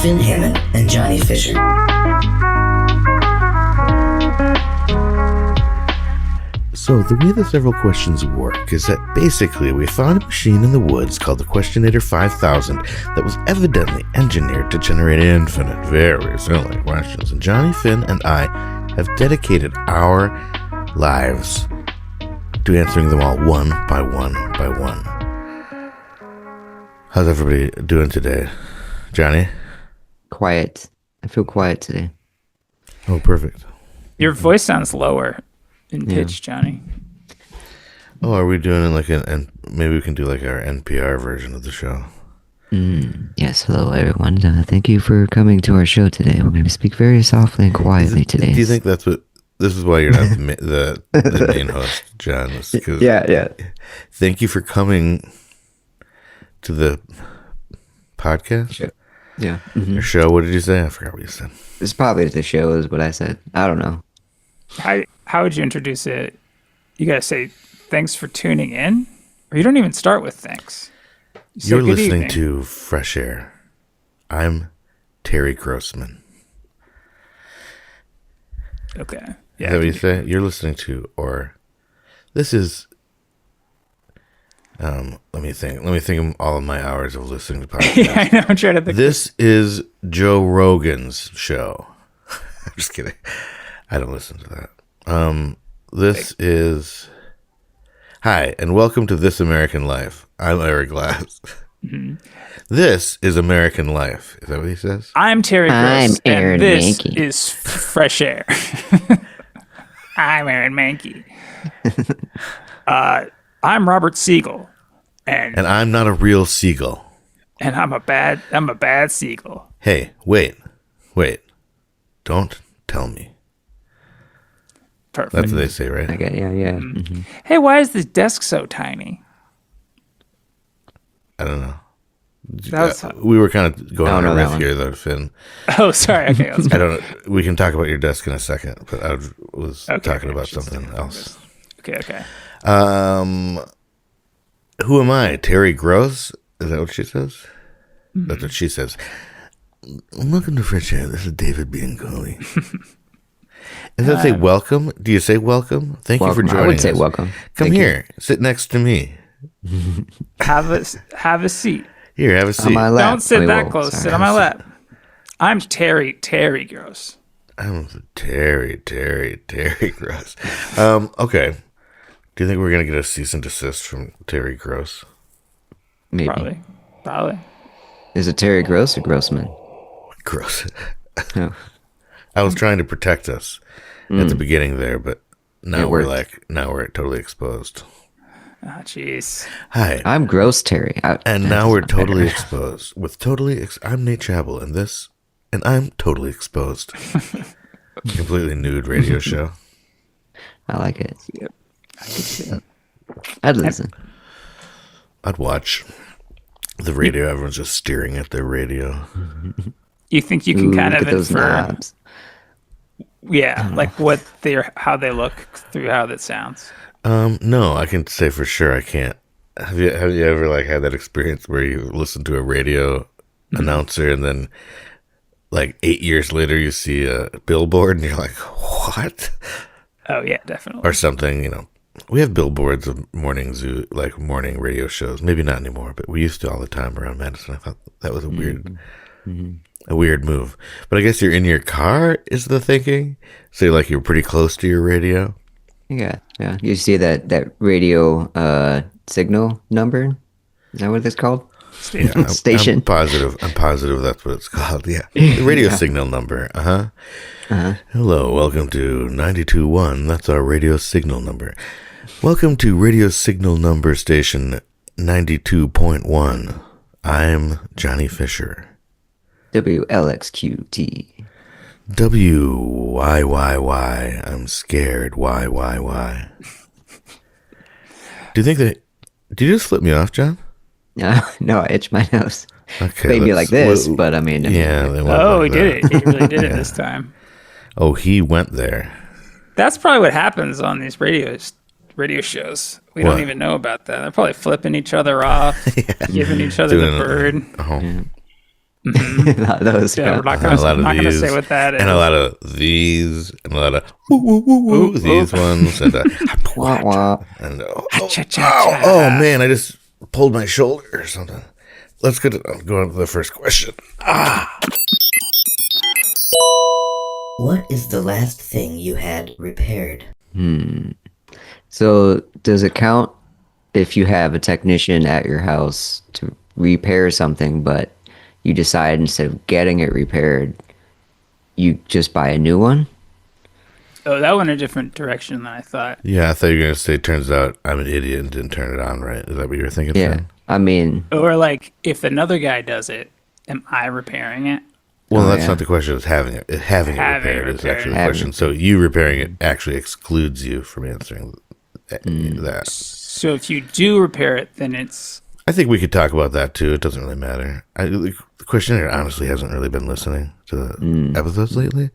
Finn Hammond and Johnny Fisher. So the way the several questions work is that basically we found a machine in the woods called the Questionator 5000 that was evidently engineered to generate infinite, very silly questions. And Johnny, Finn, and I have dedicated our lives to answering them all one by one by one. How's everybody doing today? Johnny? Quiet. I feel quiet today. Oh, perfect. Your voice sounds lower in pitch, Johnny. Oh, are we doing like and maybe we can do like our NPR version of the show? Yes, hello everyone. Thank you for coming to our show today. We're going to speak very softly and quietly today. Do you think this is why you're not the main host, John? Yeah. Thank you for coming to the podcast. Sure. Yeah. Your show. What did you say? I forgot what you said. It's probably the show is what I said. I don't know. How would you introduce it? You gotta say thanks for tuning in, or you don't even start with thanks. You're listening to Fresh Air. I'm Terry Grossman. Okay. Yeah. Is that what you say? You're listening to, or this is. Let me think of all of my hours of listening to podcasts. Yeah, I know. I'm trying to think. This is Joe Rogan's show. I'm just kidding. I don't listen to that. This is... Hi, and welcome to This American Life. I'm Eric Glass. Mm-hmm. This is American Life. Is that what he says? I'm Terry Gross, I'm Aaron and this Mankey. is Fresh Air. I'm Aaron Mankey. I'm Robert Siegel. And I'm not a real seagull. And I'm a bad seagull. Hey, wait. Don't tell me. Perfect. That's what they say, right? Okay, yeah. Mm-hmm. Mm-hmm. Hey, why is this desk so tiny? I don't know. That was, we were kind of going on a riff one. here, though, Finn. oh, sorry. Okay. I don't. We can talk about your desk in a second, but I was talking about something else. Okay. Who am I? Terry Gross? Is that what she says? Mm-hmm. That's what she says. Welcome to Fresh Air. This is David Biancoli. Does that say welcome? Do you say welcome? Thank you for joining us. I would say welcome. Come here. Sit next to me. Have a seat. Here, have a seat. On my lap. Don't sit that close. Sit on my lap. I'm Terry Gross. I'm Terry Gross. Okay. Do you think we're going to get a cease and desist from Terry Gross? Maybe. Probably. Is it Terry Gross or Grossman? Gross. No. I was trying to protect us at the beginning there, but now we're totally exposed. Ah, jeez. Hi. I'm Gross Terry. And now we're totally exposed. I'm Nate Chabel, and I'm totally exposed. Completely nude radio show. I like it. Yep. I could see it. I'd listen. I'd watch the radio. Everyone's just staring at their radio. You think you can kind look of at those infer? knobs. Yeah, like how they look through how that sounds. No, I can say for sure I can't. Have you ever like had that experience where you listen to a radio announcer and then like 8 years later you see a billboard and you're like, what? Oh yeah, definitely. Or something, We have billboards of morning radio shows. Maybe not anymore, but we used to all the time around Madison. I thought that was a weird move. But I guess you're in your car is the thinking. So you're pretty close to your radio. Yeah. You see that radio signal number? Is that what it's called? Yeah, Station. I'm positive that's what it's called. Yeah. The radio signal number. Hello, welcome to 92.1. That's our radio signal number. Welcome to radio signal number station 92.1. I'm Johnny Fisher. WLXQT. WYYY. I'm scared. Why? Do you think that... Did you just flip me off, John? No, I itched my nose. Okay. Maybe like this, but I mean... Yeah. He did it. He really did it this time. Oh, he went there. That's probably what happens on these radio shows. We don't even know about that. They're probably flipping each other off, giving each other the bird. Those. Yeah, we're not A gonna, lot I'm of not gonna these, say what that is. and a lot of these, and a lot of woo, woo, woo, woo, these ones, and Wah, wah. and Cha-cha-cha. oh man, I just pulled my shoulder or something. Let's go on to the first question. What is the last thing you had repaired? So does it count if you have a technician at your house to repair something, but you decide instead of getting it repaired, you just buy a new one? Oh, that went a different direction than I thought. Yeah, I thought you were gonna say. Turns out I'm an idiot and didn't turn it on right. Is that what you were thinking? Yeah. Finn? I mean, Or like, if another guy does it, am I repairing it? Well, Oh, that's yeah. not the question. It's having it. Having it Having it repaired is repaired. actually the Having question. it. So you repairing it actually excludes you from answering that. So if you do repair it, then it's I think we could talk about that too. It doesn't really matter. The questionnaire honestly hasn't really been listening to the episodes lately,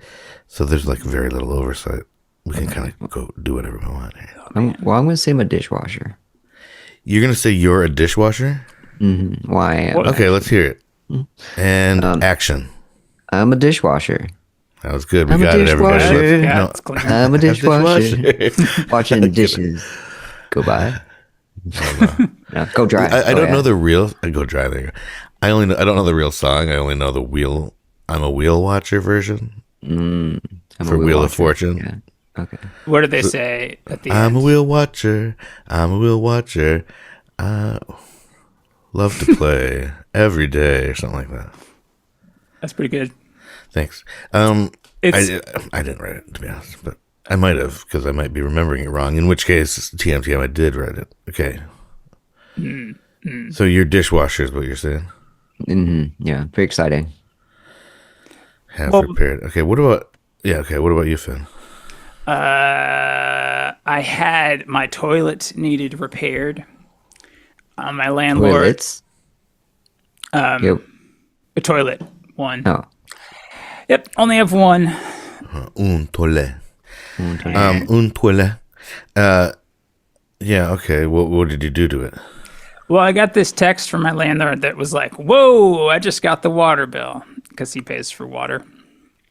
so there's like very little oversight. We can kind of go do whatever we want here. I'm going to say I'm a dishwasher. You're gonna say you're a dishwasher? Why? What? Okay, let's hear it. And action. I'm a dishwasher. That was good. We I'm a got it, everybody. dishwasher. Let's- yeah, no, it's clean. I'm a dishwasher. dishwasher. Watching dishes go by. No, go dry. I Oh, don't yeah. know the real. I go dry there. I don't know the real song. I only know the wheel. I'm a wheel watcher version I'm a for Wheel of watcher. Fortune. Yeah. Okay. What did they say at the I'm end? a wheel watcher. I'm a wheel watcher. I love to play every day or something like that. That's pretty good. Thanks. It's I didn't write it, to be honest, but I might have, because I might be remembering it wrong. In which case, TM, I did write it. Okay. So your dishwasher is what you're saying? Yeah. Pretty exciting. Have Well- prepared. Okay. What about? Yeah. Okay. What about you, Finn? I had my toilet needed repaired. My landlord, Toilets. Yep. a toilet one. Oh. Yep, only have one. Un toilet. Mm, Un toilet. Yeah. Okay. What did you do to it? Well, I got this text from my landlord that was like, "Whoa, I just got the water bill," because he pays for water,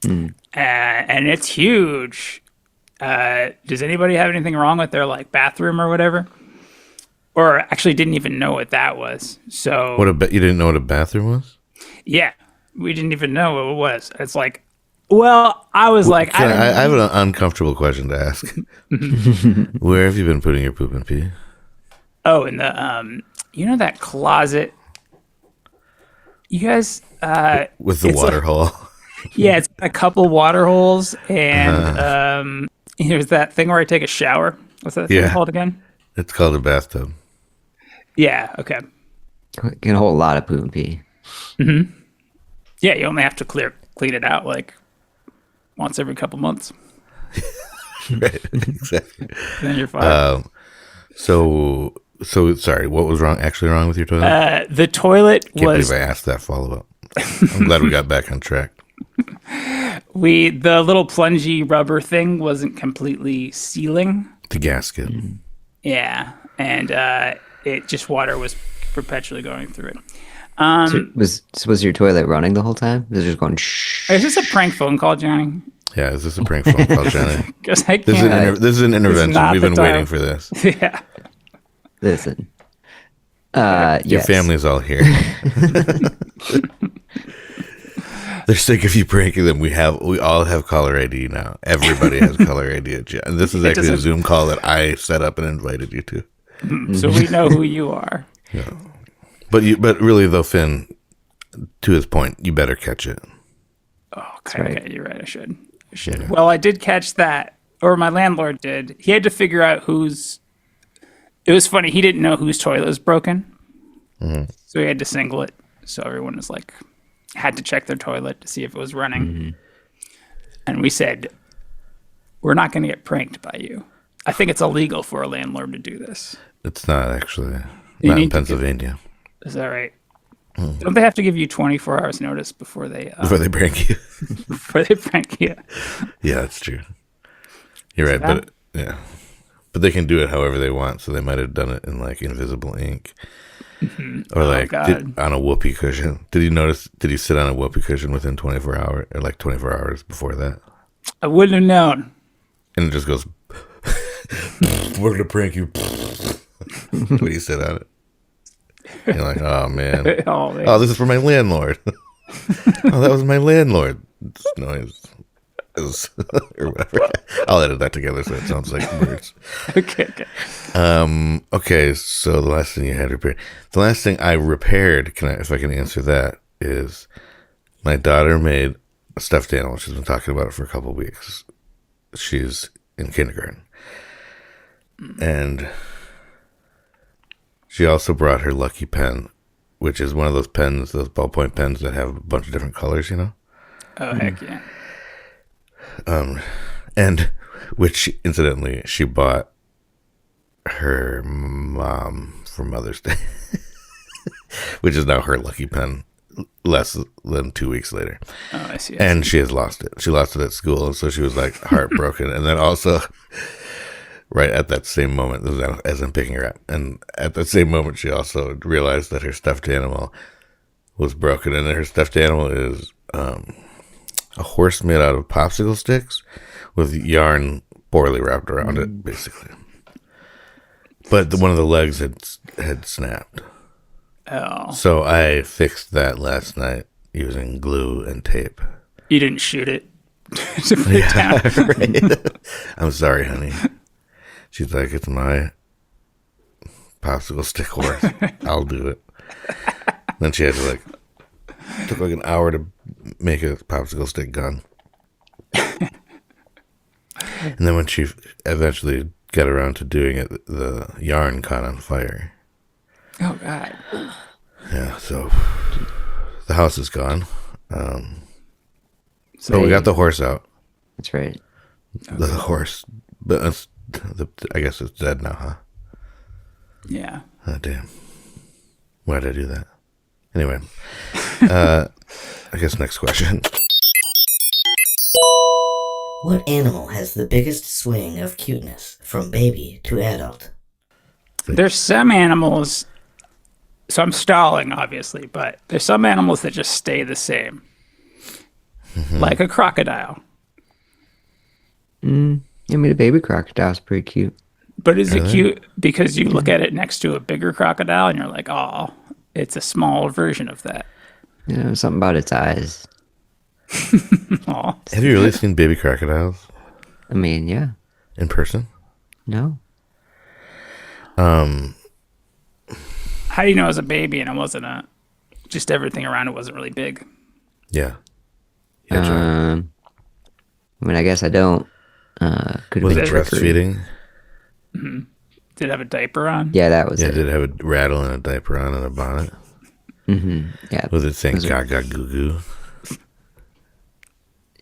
and it's huge. Does anybody have anything wrong with their like bathroom or whatever? Or actually didn't even know what that was. So You didn't know what a bathroom was? yeah, we didn't even know what it was. It's like, well, I was like, I don't have an uncomfortable question to ask. Where have you been putting your poop and pee? oh, in the you know that closet. You guys, With the it's water like- hole. yeah, it's a couple water holes, and here's that thing where I take a shower. What's that thing Yeah. called again? It's called a bathtub. Yeah, okay. Can hold a lot of poop and pee. Yeah, you only have to clean it out like once every couple months. Right. Exactly. Then you're fine. So sorry. What was actually wrong with your toilet? The toilet Can't was believe I asked that follow up. I'm glad we got back on track. the little plungy rubber thing wasn't completely sealing. The gasket. Yeah, and it just water was perpetually going through it. Was your toilet running the whole time? Was it just going shh? Is this a prank phone call, Johnny? Yeah, is this a prank phone call, Jenny? Because I This is, can't. this is an intervention. not We've the been time. waiting for this. Yeah. Listen. Your Yes. family's all here. They're sick of you pranking them. We all have caller ID now. Everybody has caller ID. And this is actually a doesn't- Zoom call that I set up and invited you to. So we know who you are. But really though, Finn, to his point, you better catch it. Okay, right. okay, you're right. I should. Well, I did catch that, or my landlord did. He had to figure out whose. It was funny. He didn't know whose toilet was broken, so he had to single it. So everyone was like, had to check their toilet to see if it was running. And we said, we're not going to get pranked by you. I think it's illegal for a landlord to do this. It's not actually. You Not in need to Pennsylvania. Is that right? Don't they have to give you 24 hours notice before they Before they prank you. before they prank you? Yeah, that's true. You're right, but yeah. But they can do it however they want, so they might have done it in like invisible ink. Or like God. on a whoopee cushion. Did you sit on a whoopee cushion within 24 hours or like 24 hours before that? I wouldn't have known. And it just goes, we're going to prank you. When you sit on it. You're like, oh man. Oh, man. Oh, this is for my landlord. Oh, that was my landlord. Noise. Or whatever. I'll edit that together so it sounds like words. Okay. Okay, so the last thing you had repaired. The last thing I repaired, if I can answer that, is my daughter made a stuffed animal. She's been talking about it for a couple of weeks. She's in kindergarten. And she also brought her lucky pen, which is one of those pens, those ballpoint pens that have a bunch of different colors, you know? Oh, heck yeah. And which, incidentally, she bought her mom for Mother's Day, which is now her lucky pen less than 2 weeks later. Oh, I see. And she has lost it. She lost it at school, and so she was like heartbroken. And then also, right at that same moment, as I'm picking her up, and at that same moment, she also realized that her stuffed animal was broken, and her stuffed animal is a horse made out of popsicle sticks with yarn poorly wrapped around it, basically. But one of the legs had snapped. Oh. So I fixed that last night using glue and tape. You didn't shoot it to put it down. Right. I'm sorry, honey. She's like, it's my popsicle stick horse. I'll do it. Then she had to took like an hour to make a popsicle stick gun. And then when she eventually got around to doing it, the yarn caught on fire. Oh, God. Yeah, so the house is gone. So But we got the horse out. That's right. The horse, but I guess it's dead now, huh? Yeah. Oh, damn. Why did I do that? Anyway, I guess next question. What animal has the biggest swing of cuteness from baby to adult? There's some animals, so I'm stalling, obviously, but there's some animals that just stay the same. Like a crocodile. I mean, a baby crocodile's pretty cute. But is it cute because you look at it next to a bigger crocodile and you're like, oh, it's a small version of that. You know, something about its eyes. Aw. Have you really seen baby crocodiles I mean, yeah. in person? No. How do you know it was a baby and it wasn't just everything around it wasn't really big? Yeah. Yeah, John. I mean, I guess I don't. Could Was have it been trickery. breastfeeding? Did it have a diaper on? Yeah, that was Yeah, it. did it have a rattle and a diaper on and a bonnet? Yeah. Was it saying Those are- gaga goo goo?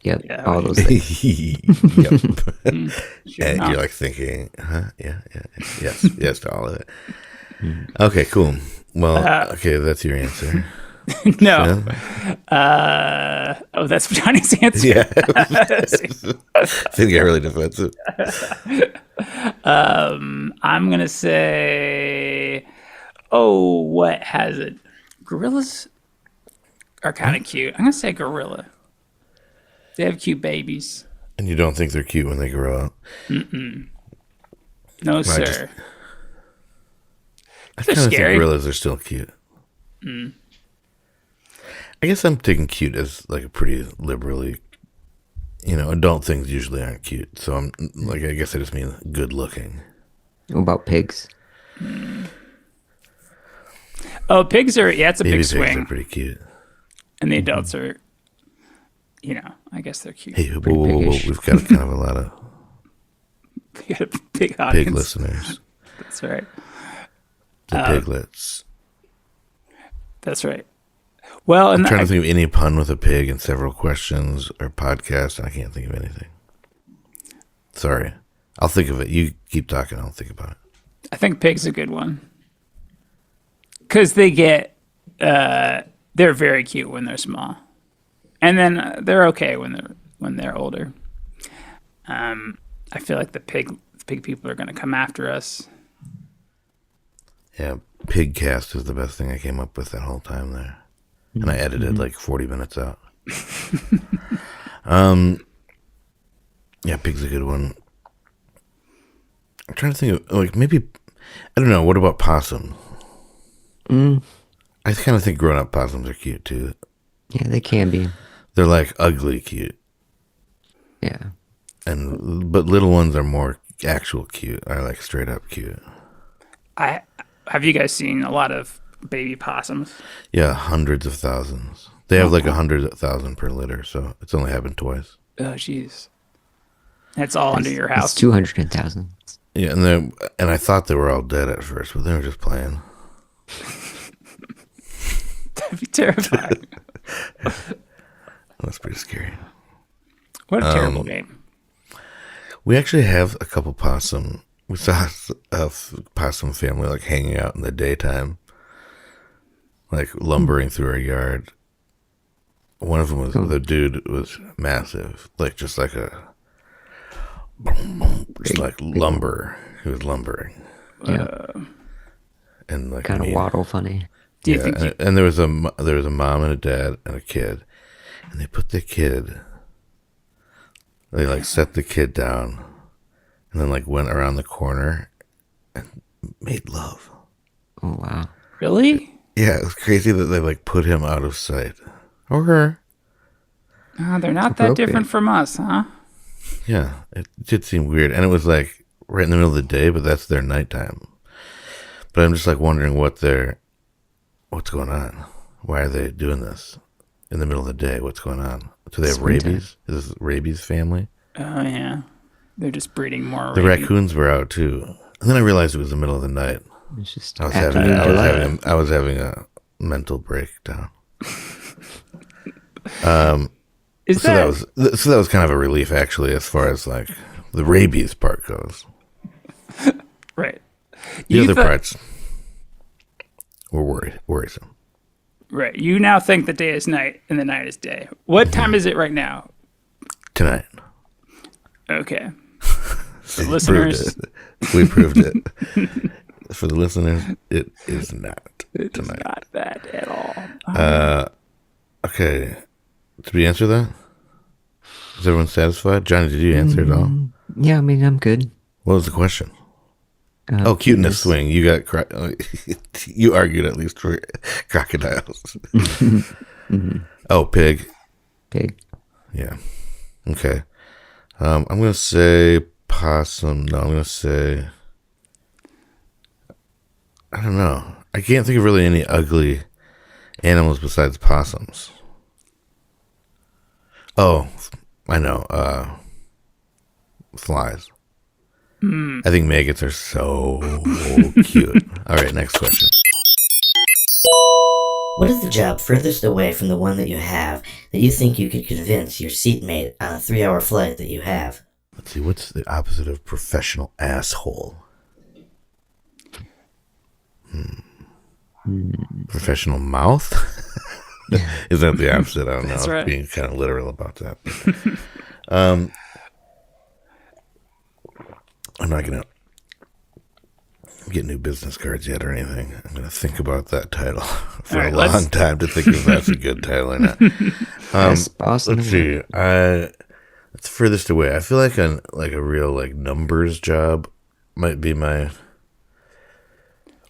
Yep. Yeah, all those things. Yep. Sure And enough. you're like thinking, yes to all of it. Okay, cool. Well, okay, that's your answer. No. Yeah. Oh, that's Johnny's answer. Yeah. Didn't get really defensive. I'm going to say, what has it? Gorillas are kind of cute. I'm going to say gorilla. They have cute babies. And you don't think they're cute when they grow up? No, sir. just- I They're kind of think scary. gorillas are still cute. I guess I'm taking cute as like a pretty liberally, adult things usually aren't cute. So I'm like, I guess I just mean good looking. What about pigs? Oh, pigs are, it's a Baby big pigs swing. are pretty cute. And the adults are, I guess they're cute. Hey, whoa, Pretty whoa, whoa, whoa. piggish. We've got kind of a lot of We got a big audience. pig listeners. That's right. The piglets. That's right. Well, and I'm trying to think of any pun with a pig in several questions or podcasts, and I can't think of anything. Sorry. I'll think of it. You keep talking. I'll think about it. I think pig's a good one. Because they get, they're very cute when they're small. And then they're okay when they're older. I feel like the pig people are going to come after us. Yeah. Pigcast is the best thing I came up with that whole time there. And I edited like 40 minutes out. Yeah, pig's a good one. I'm trying to think of, like, maybe, I don't know, what about possum? I kind of think grown-up possums are cute, too. Yeah, they can be. They're, like, ugly cute. Yeah. But little ones are more actual cute. Are, like, straight-up cute. Have you guys seen a lot of baby possums? Yeah, hundreds of thousands. They have, like, 100,000 per litter, so it's only happened twice. Oh, jeez. That's all under your house. It's 200,000. Yeah, and I thought they were all dead at first, but they were just playing. That'd be terrifying. That's pretty scary. What a terrible game. We actually have a couple possum. We saw a possum family like hanging out in the daytime, like lumbering through our yard. One of them was the dude was massive, like just like a, just like lumber. He was lumbering. Yeah. And like Kind of waddle funny. Do you think and there was a mom and a dad and a kid, and they put the kid. They like set the kid down, and then like went around the corner and made love. Oh, wow. really? Yeah, it was crazy that they like put him out of sight. Or her. They're not that different from us, huh? Yeah, it did seem weird. And it was like right in the middle of the day, but that's their nighttime. But I'm just like wondering what's going on? Why are they doing this in the middle of the day? What's going on? Do they have rabies? Is this rabies family? Oh, yeah. They're just breeding more The rabies. raccoons were out too. And then I realized it was the middle of the night. It's just I was afternoon delight. having a mental breakdown. Is So that was kind of a relief, actually, as far as like the rabies part goes. right? The other parts were worrisome. Right. You now think the day is night and the night is day. What time is it right now? Tonight, Okay. For listeners, we proved it. For the listeners, it is not it's tonight. not bad at all. Okay, did we answer that? Is everyone satisfied? Johnny, did you answer it all? Yeah, I mean, I'm good. What was the question? Cuteness swing. You got you argued at least for crocodiles. Oh, pig. Pig. Yeah. Okay. I'm gonna say possum. No, I'm gonna say. I don't know. I can't think of really any ugly animals besides possums. Oh, I know. Flies. I think maggots are so cute. All right, next question. What is the job furthest away from the one that you have that you think you could convince your seatmate on a 3-hour flight that you have? Let's see, what's the opposite of professional asshole? Professional mouth? Is that the opposite? I don't know. That's I was right. being kind of literal about that. I'm not going to get new business cards yet or anything. I'm going to think about that title for a long time to think if that's a good title or not. Best boss in Let's the world. see. It's furthest away. I feel like a real like numbers job might be my,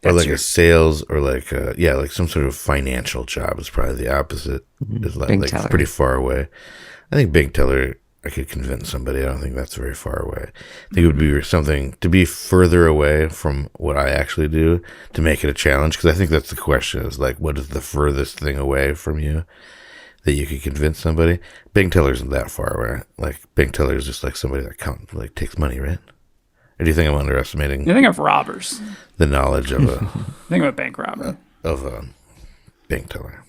or like a sales or like like some sort of financial job is probably the opposite. Is Bank like teller. pretty far away. I think bank teller. I could convince somebody. I don't think that's very far away. I think it would be something to be further away from what I actually do to make it a challenge. Because I think that's the question: is like, what is the furthest thing away from you that you could convince somebody? Bank teller isn't that far away. Like bank teller is just like somebody that takes money, right? Or do you think I'm underestimating You think of robbers. the knowledge of a Think of a bank robber. bank teller?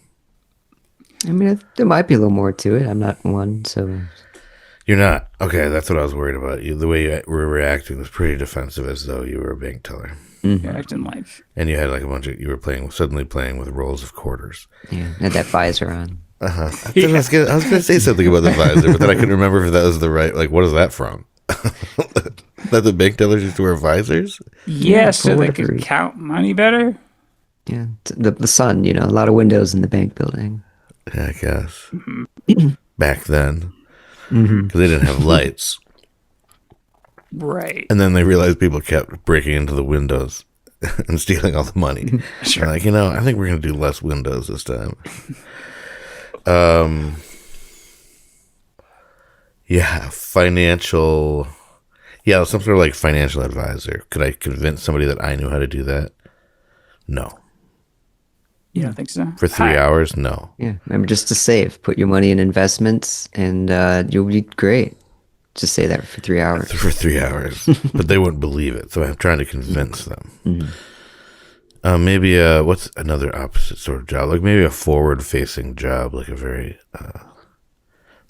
I mean, there might be a little more to it. I'm not one, so You're not. Okay, that's what I was worried about. The way you were reacting was pretty defensive, as though you were a bank teller. You're acting like And you had like you were suddenly playing with rolls of quarters. yeah, had that visor on. I was going to say something about the visor, but then I couldn't remember if that was the right, like, what is that from? That the bank tellers used to wear visors? yeah, so they whatever. could count money better. Yeah, the sun. A lot of windows in the bank building. Yeah, I guess. Back then. Because they didn't have lights. Right. And then they realized people kept breaking into the windows and stealing all the money. Sure. Like, I think we're going to do less windows this time. Yeah, financial. Yeah, some sort of like financial advisor. Could I convince somebody that I knew how to do that? No. You don't think so? For 3 hours? No. Yeah, remember just to save. Put your money in investments, and you'll be great. Just say that for 3 hours. For 3 hours. But they wouldn't believe it, so I'm trying to convince them. Maybe what's another opposite sort of job? Like maybe a forward-facing job, like a very,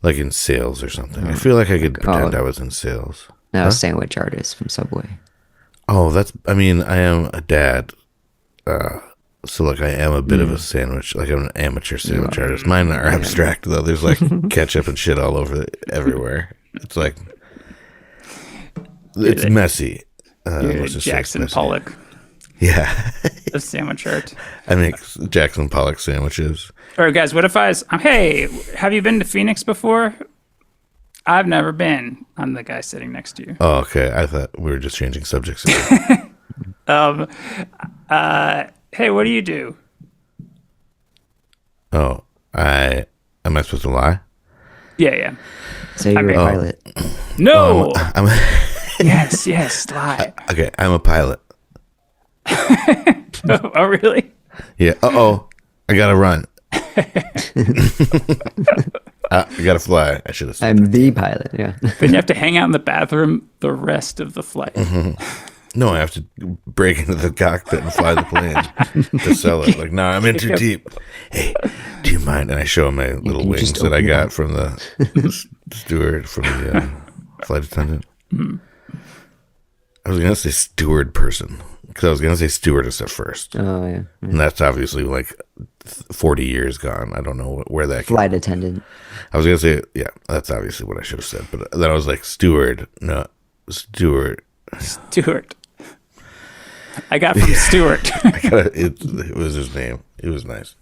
like in sales or something. I feel like I could pretend I was in sales. Now, a sandwich artist from Subway. Oh, I am a dad. So like I am a bit of a sandwich, like I'm an amateur sandwich artist. Mine are abstract though. There's like ketchup and shit all over everywhere. It's like, it's messy. Let's just say it's Jackson messy. Pollock Yeah. of sandwich art. I make Jackson Pollock sandwiches. All right, guys, what if hey, have you been to Phoenix before? I've never been. I'm the guy sitting next to you. Oh, okay. I thought we were just changing subjects. Hey, what do you do? Oh, am I supposed to lie? Yeah. Say you're a pilot. No. I'm Yes, lie. okay. I'm a pilot. Oh, really? Yeah. I gotta run. I gotta fly. I should have said. I'm the pilot, yeah. Then you have to hang out in the bathroom the rest of the flight. No, I have to break into the cockpit and fly the plane to sell it. Like, no, I'm in too deep. Hey, do you mind? And I show him my little wings that I got from the steward, from the flight attendant. I was going to say steward person, because I was going to say stewardess at first. Oh, yeah. And that's obviously like 40 years gone. I don't know where that came. Flight attendant. I was going to say, yeah, that's obviously what I should have said. But then I was like, steward. No, steward. Stewart. I got from Stewart. It was his name. It was nice.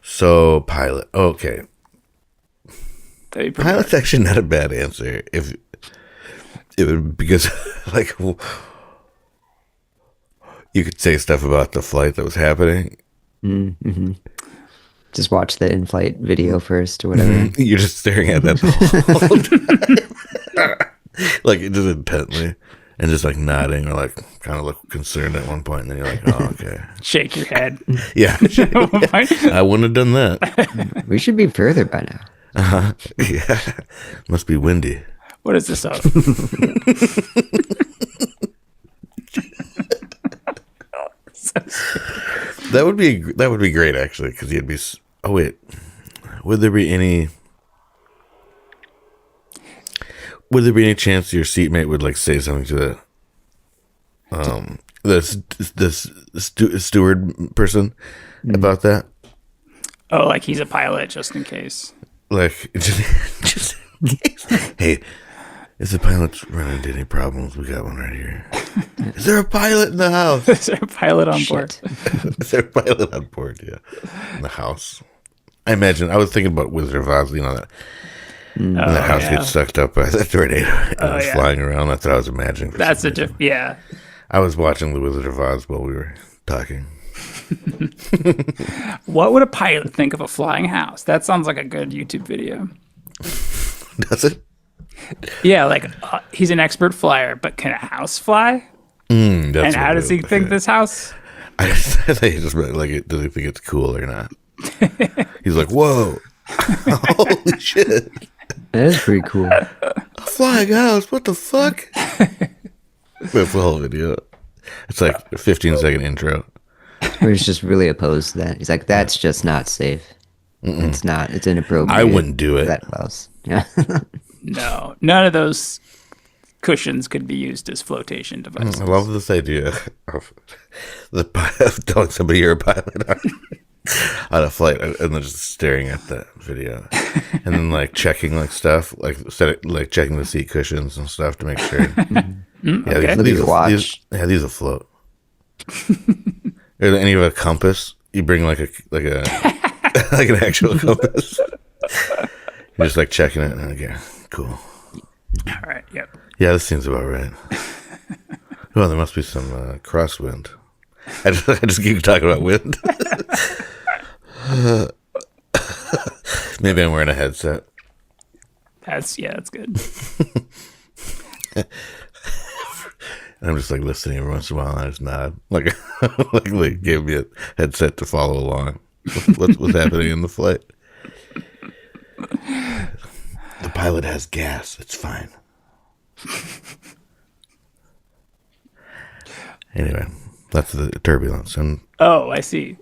So pilot. Okay. Pilot's actually not a bad answer. If it would, because like you could say stuff about the flight that was happening. Mm-hmm. Just watch the in-flight video first or whatever. You're just staring at that the whole time. Like just intently. And just like nodding or like kind of look concerned at one point, and then you're like, oh, okay. Shake your head. Yeah. I wouldn't have done that. We should be further by now. Yeah. Must be windy. What is this of? That would be great actually, because you'd be. Oh wait, would there be any chance your seatmate would like say something to the steward person about that? Oh, like he's a pilot, just in case. Like just in case. Hey, is the pilot running into any problems? We got one right here. Is there a pilot in the house? Is there a pilot on board? Is there a pilot on board? Yeah, in the house. I imagine. I was thinking about Wizard of Oz. You know that. And the house gets sucked up by the tornado and it's flying around. That's what I was imagining. That's yeah. I was watching The Wizard of Oz while we were talking. What would a pilot think of a flying house? That sounds like a good YouTube video. Does it? Yeah, like he's an expert flyer, but can a house fly? And how does he think this house? I think he just like, does he think it's cool or not? He's like, whoa. Holy shit. That is pretty cool. A flying house, what the fuck? That's the whole video. It's like a 15-second intro. Where he's just really opposed to that. He's like, that's just not safe. It's not. It's inappropriate. I wouldn't do it. That close. Yeah. No, none of those cushions could be used as flotation devices. I love this idea of telling somebody you're a pilot on a flight and then just staring at that video and then like checking like stuff, like checking the seat cushions and stuff to make sure. Okay. These These will float. Or any of a compass? You bring like a like an actual compass. You're just like checking it. Okay, cool. All right. Yep. Yeah, this seems about right. Well, there must be some crosswind. I just keep talking about wind. Maybe I'm wearing a headset. That's good. And I'm just like listening every once in a while, and I just nod, like they gave me a headset to follow along. What's happening in the flight? The pilot has gas. It's fine. Anyway, that's the turbulence, and Oh, I see.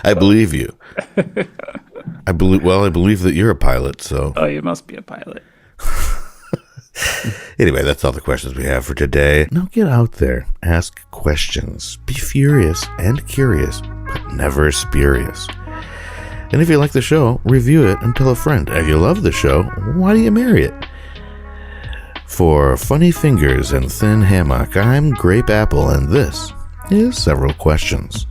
I believe you. I believe that you're a pilot. So Oh, you must be a pilot. anyway, that's all the questions we have for today. Now get out there, ask questions, be furious and curious, but never spurious. And if you like the show, review it and tell a friend. If you love the show, why do you marry it? For Funny Fingers and Thin Hammock, I'm Grape Apple, and this is Several Questions.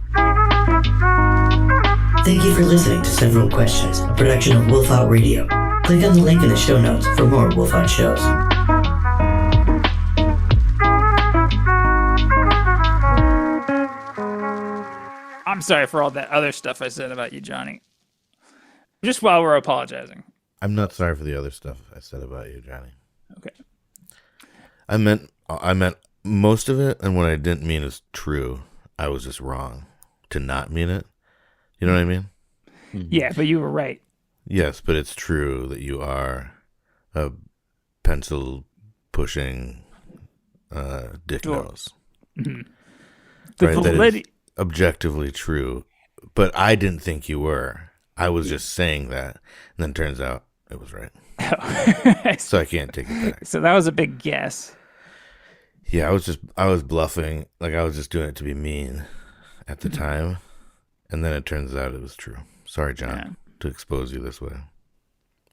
Thank you for listening to Several Questions, a production of Wolf Out Radio. Click on the link in the show notes for more Wolf Out shows. I'm sorry for all that other stuff I said about you, Johnny. Just while we're apologizing. I'm not sorry for the other stuff I said about you, Johnny. Okay. I meant most of it, and what I didn't mean is true. I was just wrong to not mean it. You know what I mean? Yeah, but you were right. Yes, but it's true that you are a pencil pushing dick Sure. nose. Mm-hmm. The Right, that is validity. objectively true, but I didn't think you were. I was just saying that, and then turns out it was right. So I can't take it back. So that was a big guess. Yeah, I was bluffing, like I was just doing it to be mean at the time, and then it turns out it was true. Sorry, John, Yeah. to expose you this way.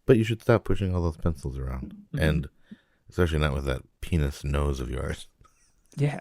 But you should stop pushing all those pencils around, and especially not with that penis nose of yours. Yeah.